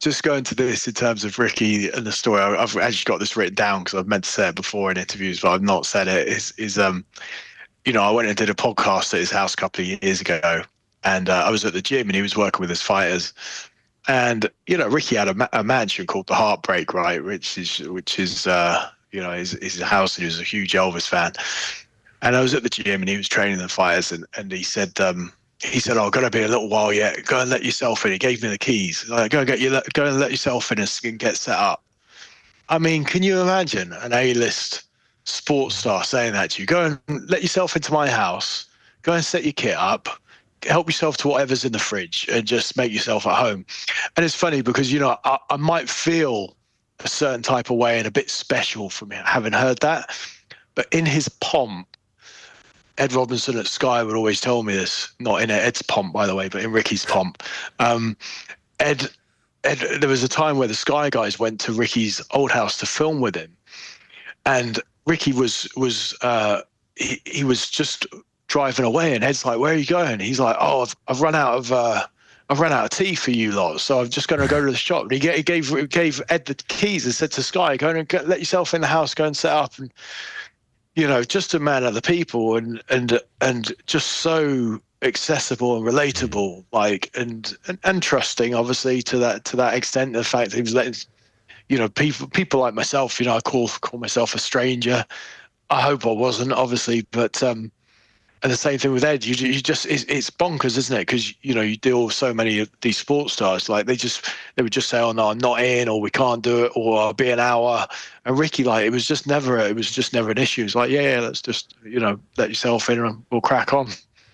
just going to this in terms of Ricky and the story, I've actually got this written down because I've meant to say it before in interviews, but I've not said it. I went and did a podcast at his house a couple of years ago, and I was at the gym and he was working with his fighters. And Ricky had a mansion called the Heartbreak, right, which is his house, and he was a huge Elvis fan. And I was at the gym and he was training the fighters, and he said, "Oh, gonna be a little while yet. Go and let yourself in." He gave me the keys. Like, go and let yourself in and get set up. I mean, can you imagine an A-list sports star saying that to you? Go and let yourself into my house. Go and set your kit up. Help yourself to whatever's in the fridge and just make yourself at home. And it's funny because, I might feel a certain type of way and a bit special from having heard that. But in his pomp, Ed Robinson at Sky would always tell me this, not in Ed's pomp, by the way, but in Ricky's pomp. Ed, there was a time where the Sky guys went to Ricky's old house to film with him. And Ricky was just driving away, and Ed's like, "Where are you going?" He's like, "Oh, I've run out of tea for you lot, so I'm just going to go to the shop." And he gave Ed the keys and said to Sky, "Go and let yourself in the house, go and set up." And just a man of the people, and just so accessible and relatable, like and trusting, obviously, to that extent. The fact that he was letting people like myself, I call myself a stranger. I hope I wasn't, obviously, but and the same thing with Ed. You just it's bonkers, isn't it? Because you deal with so many of these sports stars. Like they would just say, "Oh no, I'm not in," or "We can't do it," or "I'll be an hour." And Ricky, like, it was just never an issue. It's like, yeah, let's just let yourself in and we'll crack on.